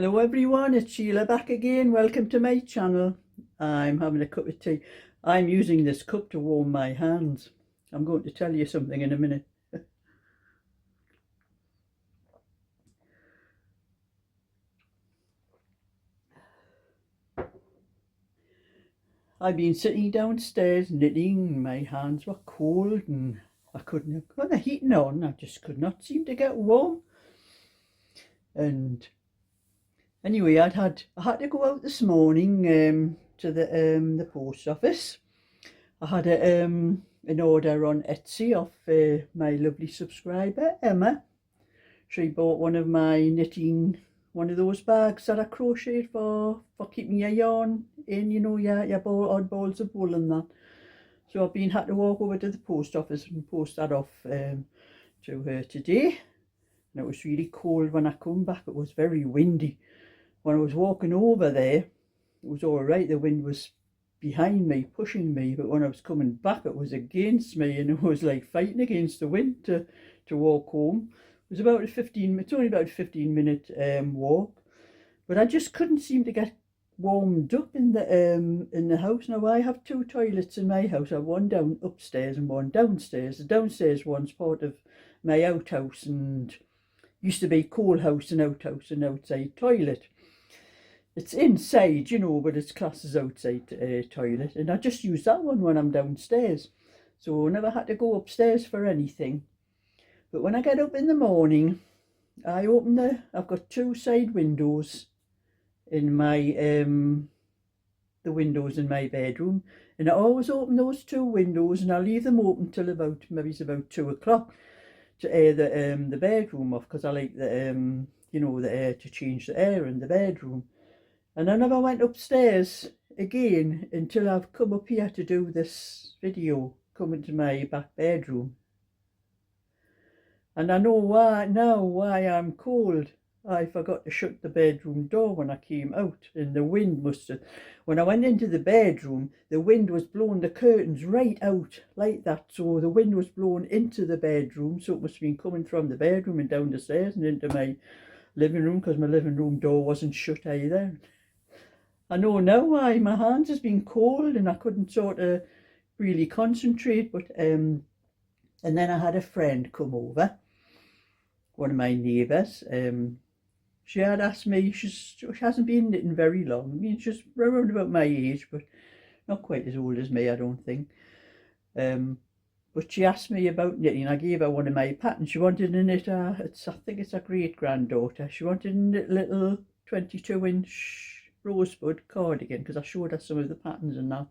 Hello everyone, it's Sheila back again. Welcome to my channel. I'm having a cup of tea. I'm using this cup to warm my hands. I'm going to tell you something in a minute. I've been sitting downstairs knitting. My hands were cold and I couldn't have got the heating on. I just could not seem to get warm. And anyway, I had to go out this morning to the post office. I had an order on Etsy off my lovely subscriber Emma. She bought one of my knitting, one of those bags that I crocheted for keeping your yarn in, you know, your odd balls of wool and that. So I've had to walk over to the post office and post that off to her today. And it was really cold when I come back. It was very windy. When I was walking over there, it was all right. The wind was behind me, pushing me, but when I was coming back, it was against me, and it was like fighting against the wind to walk home. It was about it's only about a 15-minute walk, but I just couldn't seem to get warmed up in the house. Now I have two toilets in my house. I have one down upstairs and one downstairs. The downstairs one's part of my outhouse and used to be coal house and outhouse and outside toilet. It's inside, you know, but it's classed as outside toilet, and I just use that one when I'm downstairs. So I never had to go upstairs for anything. But when I get up in the morning, I've got two side windows in my, the windows in my bedroom. And I always open those two windows and I leave them open till maybe it's about 2 o'clock to air the bedroom off, because I like the air, to change the air in the bedroom. And I never went upstairs again until I've come up here to do this video, coming to my back bedroom. And I know why I'm cold. I forgot to shut the bedroom door when I came out, and the wind when I went into the bedroom, the wind was blowing the curtains right out like that. So the wind was blowing into the bedroom, so it must have been coming from the bedroom and down the stairs and into my living room, because my living room door wasn't shut either. I know now why my hands has been cold and I couldn't sort of really concentrate. But and then I had a friend come over, one of my neighbours. She had asked me, she hasn't been knitting very long. I mean, she's around about my age, but not quite as old as me, I don't think. But she asked me about knitting. I gave her one of my patterns. She wanted to knit I think it's a great granddaughter. She wanted to knit a little 22-inch rosebud cardigan, because I showed her some of the patterns and that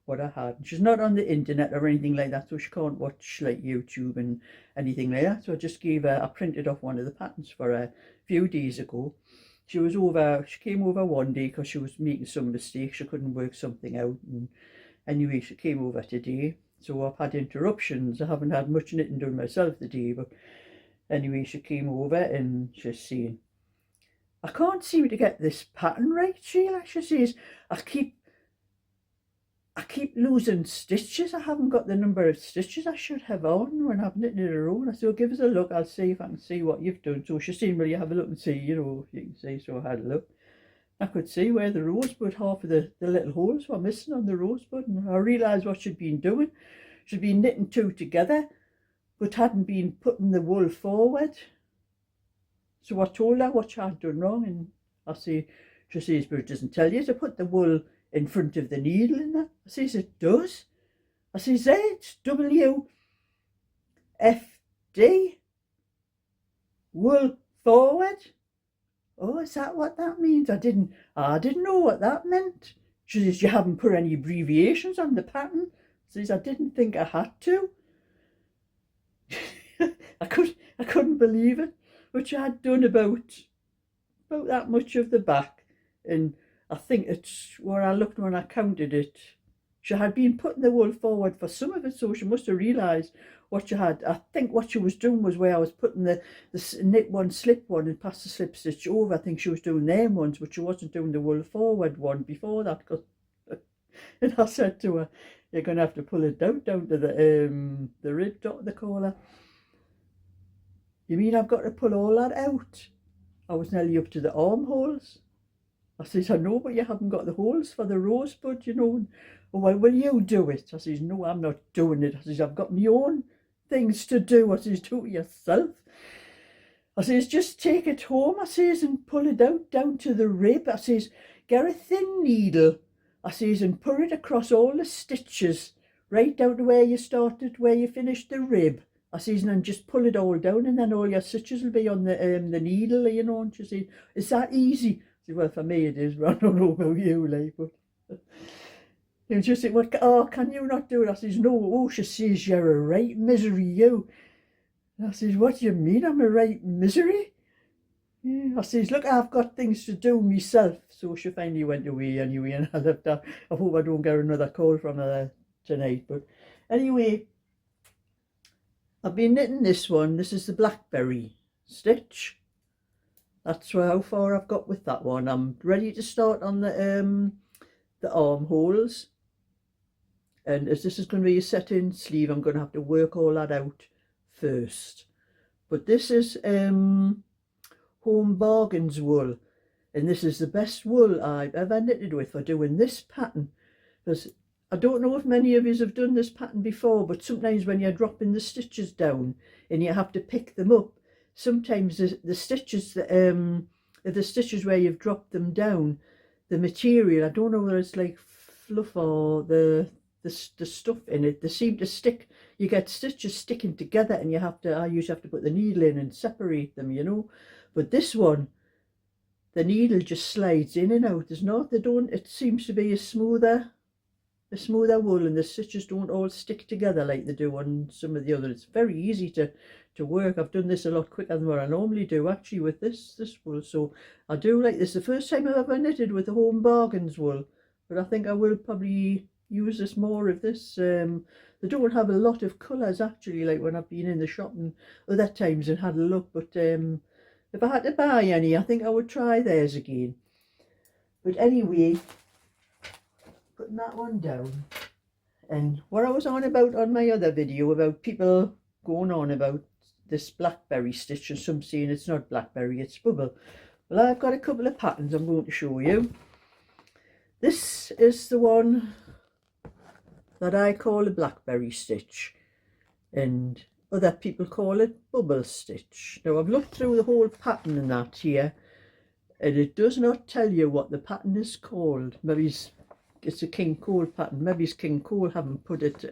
what I had. She's not on the internet or anything like that, so she can't watch like YouTube and anything like that. So I just I printed off one of the patterns for her a few days ago. She came over one day because she was making some mistakes. She couldn't work something out, and anyway, she came over today. So I've had interruptions. I haven't had much knitting done myself today, but anyway, she came over and she's saying, I can't seem to get this pattern right, Sheila. She says, I keep losing stitches. I haven't got the number of stitches I should have on when I've knitted it around. I said, well, give us a look. I'll see if I can see what you've done. So she's saying, well, you have a look and see, you know, if you can see. So I had a look. I could see where the rosebud, half of the little holes were missing on the rosebud. And I realised what she'd been doing. She'd been knitting two together, but hadn't been putting the wool forward. So I told her what she had done wrong, and she says, but it doesn't tell you to put the wool in front of the needle in that. I says, it does. I says, it's WFD, wool forward. Oh, is that what that means? I didn't know what that meant. She says, you haven't put any abbreviations on the pattern. I says, I didn't think I had to. I couldn't believe it. But she had done about that much of the back, and I think it's where I looked when I counted it. She had been putting the wool forward for some of it, so she must have realised what she had. I think what she was doing was where I was putting the knit one, slip one, and pass the slip stitch over. I think she was doing them ones, but she wasn't doing the wool forward one before that. And I said to her, you're going to have to pull it down to the rib dot of the collar. You mean I've got to pull all that out? I was nearly up to the armholes. I says, I know, but you haven't got the holes for the rosebud, you know. And, oh, well, will you do it? I says, no, I'm not doing it. I says, I've got my own things to do. I says, do it yourself. I says, just take it home, I says, and pull it out down to the rib. I says, get a thin needle, I says, and put it across all the stitches, right down to where you started, where you finished the rib. I says, and then just pull it all down, and then all your stitches will be on the needle, you know. And she said, it's that easy. I said, well, for me it is, but I don't know about you, like, but you just say, what, oh, can you not do it? I says, no. Oh, she says, you're a right misery, you. And I says, what do you mean I'm a right misery? Yeah. I says, look, I've got things to do myself. So she finally went away anyway, and I left her. I hope I don't get another call from her tonight. But anyway, I've been knitting this one. This is the blackberry stitch. That's how far I've got with that one. I'm ready to start on the armholes. And as this is going to be a set-in sleeve, I'm going to have to work all that out first. But this is Home Bargains wool, and this is the best wool I've ever knitted with for doing this pattern, because I don't know if many of you have done this pattern before, but sometimes when you're dropping the stitches down and you have to pick them up, sometimes the stitches the stitches where you've dropped them down, the material, I don't know whether it's like fluff or the stuff in it, they seem to stick. You get stitches sticking together, and I usually have to put the needle in and separate them, you know. But this one, the needle just slides in and out. It seems to be a smoother wool, and the stitches don't all stick together like they do on some of the others. It's very easy to work. I've done this a lot quicker than what I normally do actually with this wool. So I do like this. The first time I've ever knitted with the Home Bargains wool, but I think I will probably use this more of this. They don't have a lot of colours actually, like when I've been in the shop and other times and had a look, but if I had to buy any, I think I would try theirs again. But anyway, putting that one down, and what I was on about on my other video about people going on about this blackberry stitch, and some saying it's not blackberry, it's bubble. Well, I've got a couple of patterns I'm going to show you. This is the one that I call a blackberry stitch, and other people call it bubble stitch. Now I've looked through the whole pattern and that here, and it does not tell you what the pattern is called. Maybe it's a King Cole pattern. Maybe it's King Cole haven't put it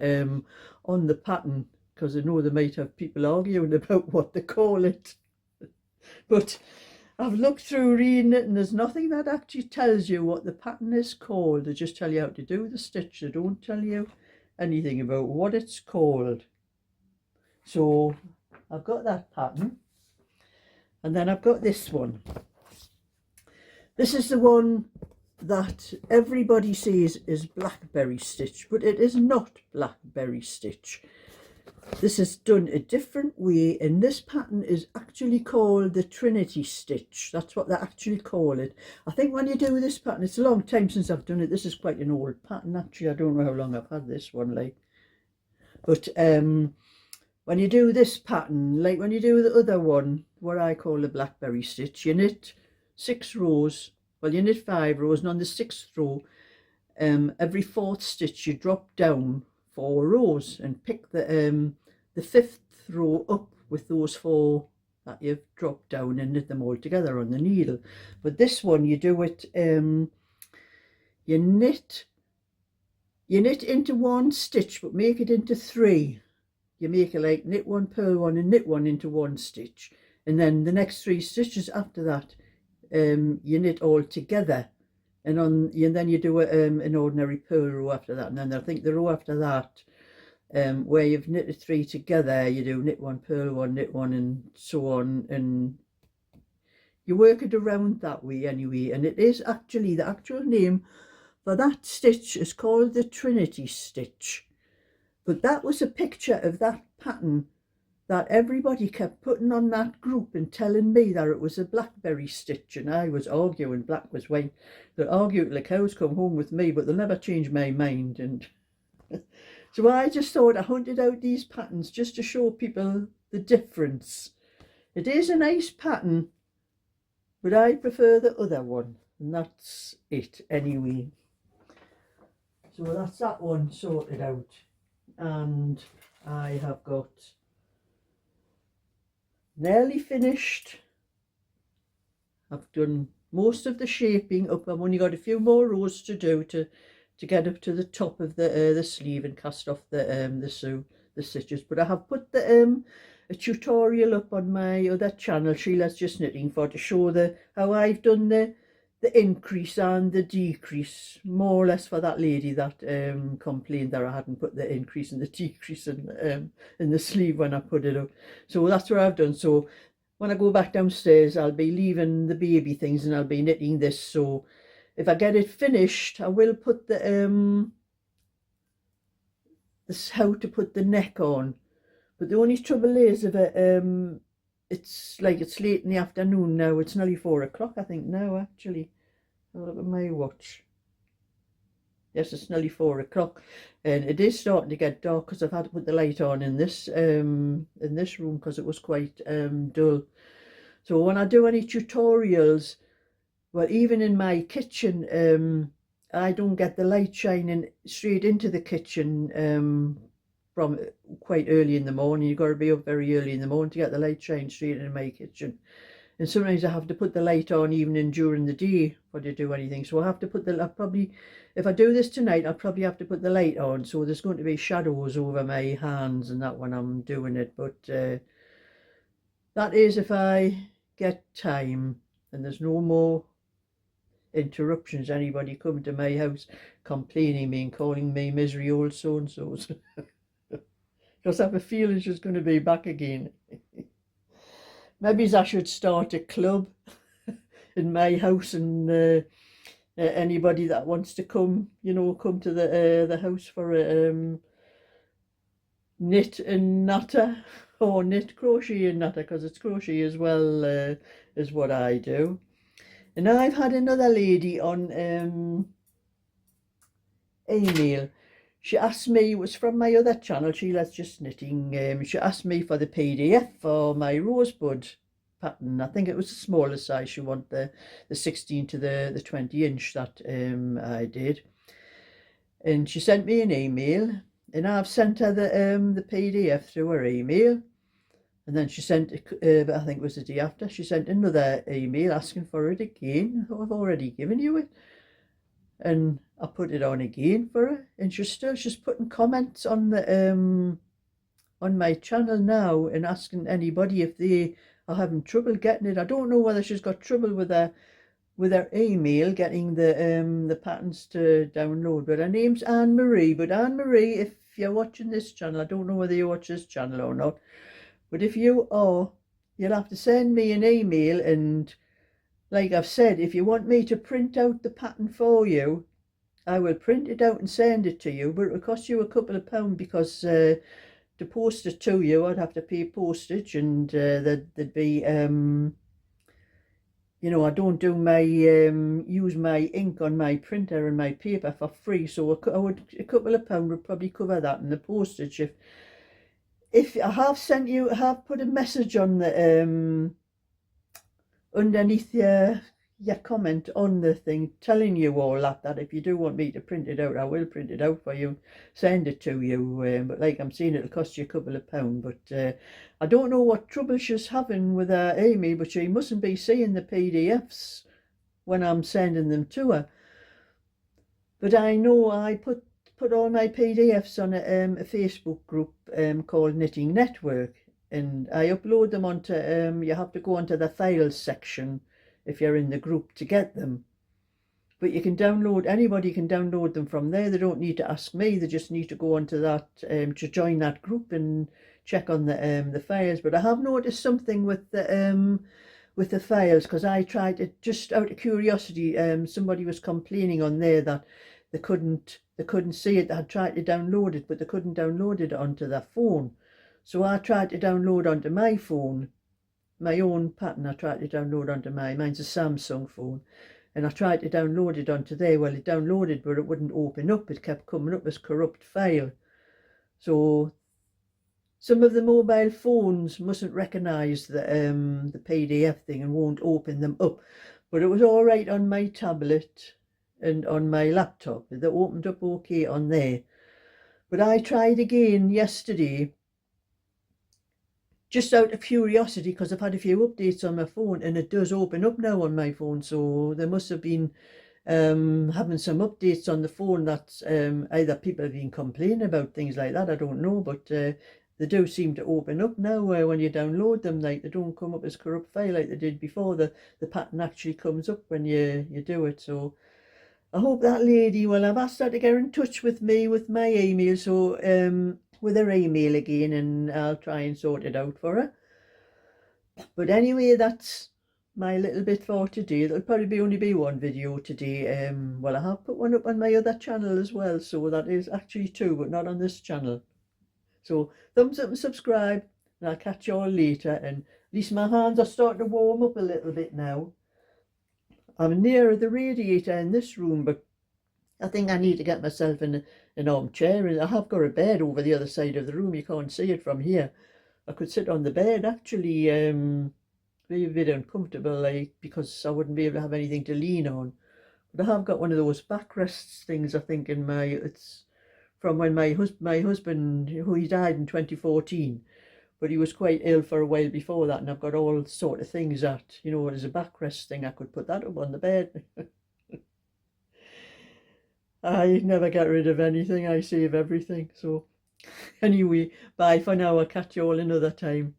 on the pattern, because I know they might have people arguing about what they call it. But I've looked through reading it, and there's nothing that actually tells you what the pattern is called. They just tell you how to do the stitch. They don't tell you anything about what it's called. So I've got that pattern, and then I've got this one. This is the one that everybody says is blackberry stitch, but it is not blackberry stitch. This is done a different way, and this pattern is actually called the Trinity stitch. That's what they actually call it. I think when you do this pattern, it's a long time since I've done it. This is quite an old pattern actually. I don't know how long I've had this one, like. But when you do this pattern, like when you do the other one, what I call the blackberry stitch, you knit 6 rows. Well, you knit 5 rows, and on the 6th row, every 4th stitch you drop down 4 rows and pick the 5th row up with those 4 that you've dropped down and knit them all together on the needle. But this one, you do it, you knit into 1 stitch, but make it into 3. You make it like knit 1, purl 1, and knit 1 into 1 stitch, and then the next 3 stitches after that, you knit all together. And then you do an ordinary purl row after that, and then I think the row after that, where you've knitted 3 together, you do knit 1, purl 1, knit 1, and so on, and you work it around that way anyway. And it is actually, the actual name for that stitch is called the Trinity stitch. But that was a picture of that pattern that everybody kept putting on that group and telling me that it was a blackberry stitch, and I was arguing black was white. They'll argue till the cows come home with me, but they'll never change my mind. And so I just thought I hunted out these patterns just to show people the difference. It is a nice pattern, but I prefer the other one, and that's it anyway. So that's that one sorted out, and I have got nearly finished. I've done most of the shaping up. I've only got a few more rows to do to get up to the top of the sleeve and cast off the stitches. But I have put the a tutorial up on my other channel, Sheila's Just Knitting, for to show how I've done the increase and the decrease, more or less, for that lady that complained that I hadn't put the increase and the decrease in the sleeve when I put it up. So that's what I've done. So when I go back downstairs, I'll be leaving the baby things and I'll be knitting this. So if I get it finished, I will put the this how to put the neck on. But the only trouble is if it's late in the afternoon now. It's nearly 4 o'clock, I think, now, actually. I'll look at my watch. Yes, it's nearly 4 o'clock, and it is starting to get dark because I've had to put the light on in this room because it was quite dull. So when I do any tutorials, well, even in my kitchen, I don't get the light shining straight into the kitchen from quite early in the morning. You've got to be up very early in the morning to get the light shine straight into my kitchen. And sometimes I have to put the light on even during the day for to do anything. So I have to put if I do this tonight, I'll probably have to put the light on. So there's going to be shadows over my hands and that when I'm doing it. But that is if I get time and there's no more interruptions. Anybody coming to my house complaining me and calling me misery old so-and-sos. Because I have a feeling she's going to be back again. Maybe I should start a club in my house, and anybody that wants to come, come to the house for a knit and natter, or knit, crochet and natter, because it's crochet as well as what I do. And I've had another lady on email. She asked me, it was from my other channel, Sheila's Just Knitting. She asked me for the PDF for my rosebud pattern. I think it was the smaller size. She wanted the 16 to the 20 inch that I did. And she sent me an email, and I've sent her the PDF through her email. And then she sent, I think it was the day after, she sent another email asking for it again. I thought, I've already given you it. And I put it on again for her, and she's putting comments on on my channel now and asking anybody if they are having trouble getting it. I don't know whether she's got trouble with her email getting the patterns to download. But her name's Anne Marie. But Anne Marie, if you're watching this channel, I don't know whether you watch this channel or not, but if you are, you'll have to send me an email. And like I've said, if you want me to print out the pattern for you, I will print it out and send it to you, but it will cost you a couple of pounds, because to post it to you, I'd have to pay postage, and there'd be, I don't do use my ink on my printer and my paper for free, so a couple of pounds would probably cover that, and the postage. If I have sent you, I have put a message on the underneath your comment on the thing, telling you all that if you do want me to print it out, I will print it out for you, send it to you. But like I'm saying, it'll cost you a couple of pounds. But I don't know what trouble she's having with her Amy, but she mustn't be seeing the PDFs when I'm sending them to her. But I know I put all my PDFs on a Facebook group called Knitting Network, and I upload them onto you have to go onto the files section if you're in the group to get them. But you can download, anybody can download them from there. They don't need to ask me, they just need to go onto that to join that group and check on the files. But I have noticed something with the files, because I tried it just out of curiosity. Somebody was complaining on there that they couldn't see it. They had tried to download it, but they couldn't download it onto their phone. So I tried to download onto my phone, my own pattern. I tried to download onto mine's a Samsung phone, and I tried to download it onto there. Well, it downloaded, but it wouldn't open up. It kept coming up as corrupt file. So some of the mobile phones mustn't recognise the PDF thing and won't open them up. But it was all right on my tablet and on my laptop. They opened up okay on there. But I tried again yesterday, just out of curiosity, because I've had a few updates on my phone, and it does open up now on my phone. So there must have been having some updates on the phone that either people have been complaining about things like that. I don't know, but they do seem to open up now when you download them. Like, they don't come up as corrupt file like they did before. The pattern actually comes up when you do it. So I hope that lady, well, I've asked her to get in touch with me with my email, so with her email again, and I'll try and sort it out for her. But anyway, that's my little bit for today. There'll probably only be one video today. Well, I have put one up on my other channel as well, so that is actually two, but not on this channel. So thumbs up and subscribe, and I'll catch you all later. And at least my hands are starting to warm up a little bit now. I'm nearer the radiator in this room, but I think I need to get myself in an armchair. And I have got a bed over the other side of the room. You can't see it from here. I could sit on the bed actually. Be a bit uncomfortable, like, because I wouldn't be able to have anything to lean on. But I have got one of those backrests things, I think, in my, it's from when my husband, who he died in 2014, but he was quite ill for a while before that, and I've got all sort of things that, you know, as a backrest thing, I could put that up on the bed. I never get rid of anything, I save everything. So anyway, bye for now. I'll catch you all another time.